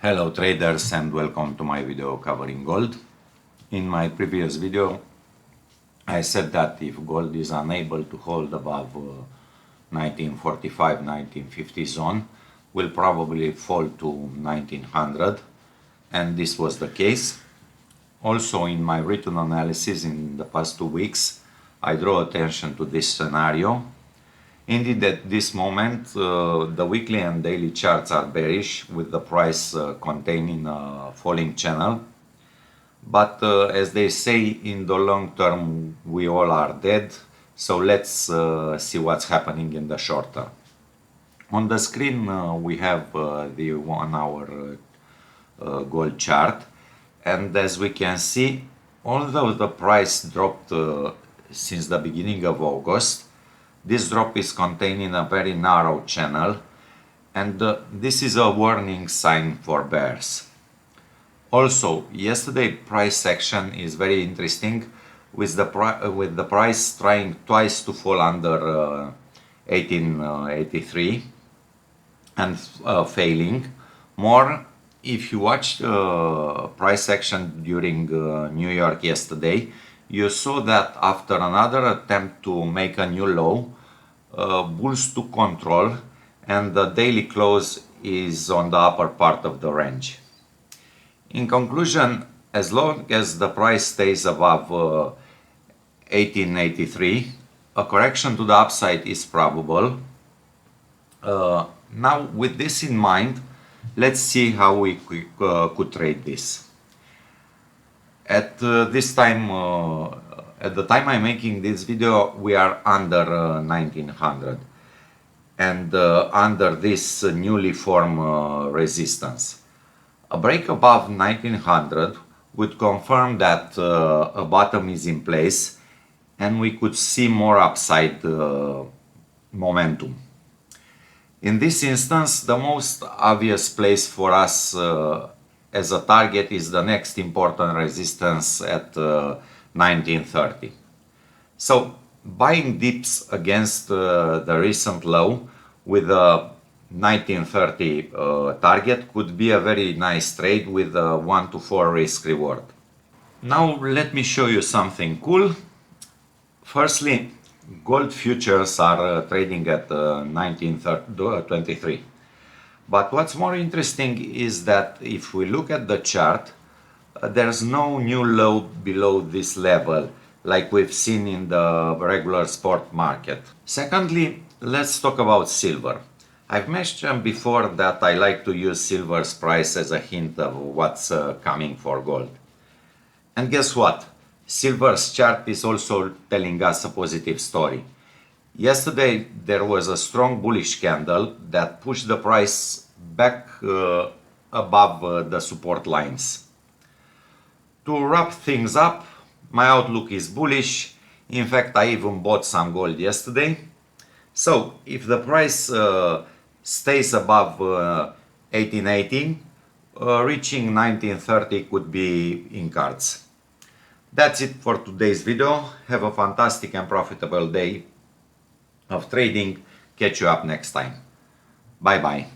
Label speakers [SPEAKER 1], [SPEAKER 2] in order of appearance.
[SPEAKER 1] Hello traders and welcome to my video covering gold. In my previous video I said that if gold is unable to hold above 1945-1950 zone, will probably fall to 1900, and this was the case. Also in my written analysis in the past 2 weeks I draw attention to this scenario. Indeed, at this moment, the weekly and daily charts are bearish, with the price containing a falling channel. But as they say, in the long term, we all are dead. So let's see what's happening in the short term. On the screen, we have the 1 hour gold chart. And as we can see, although the price dropped since the beginning of August, this drop is contained in a very narrow channel, and this is a warning sign for bears. Also, yesterday price action is very interesting, with the price trying twice to fall under 1883 and failing. More, if you watched price action during New York yesterday, you saw that after another attempt to make a new low, bulls took control and the daily close is on the upper part of the range. In conclusion, as long as the price stays above 1883, a correction to the upside is probable. Now, with this in mind, let's see how we could trade this. At this time, at the time I'm making this video, we are under 1900 and under this newly formed resistance. A break above 1900 would confirm that a bottom is in place and we could see more upside momentum. In this instance, the most obvious place for us as a target is the next important resistance at 1930. So buying dips against the recent low with a 1930 target could be a very nice trade with a 1 to 4 risk reward. Now let me show you something cool. Firstly, gold futures are trading at 1923. But what's more interesting is that if we look at the chart, there's no new low below this level like we've seen in the regular spot market. Secondly, let's talk about silver. I've mentioned before that I like to use silver's price as a hint of what's coming for gold. And guess what? Silver's chart is also telling us a positive story. Yesterday there was a strong bullish candle that pushed the price back above the support lines. To wrap things up, my outlook is bullish. In fact, I even bought some gold yesterday. So if the price stays above 1818, reaching 1930 could be in cards. That's it for today's video. Have a fantastic and profitable day of trading. Catch you up next time. Bye bye.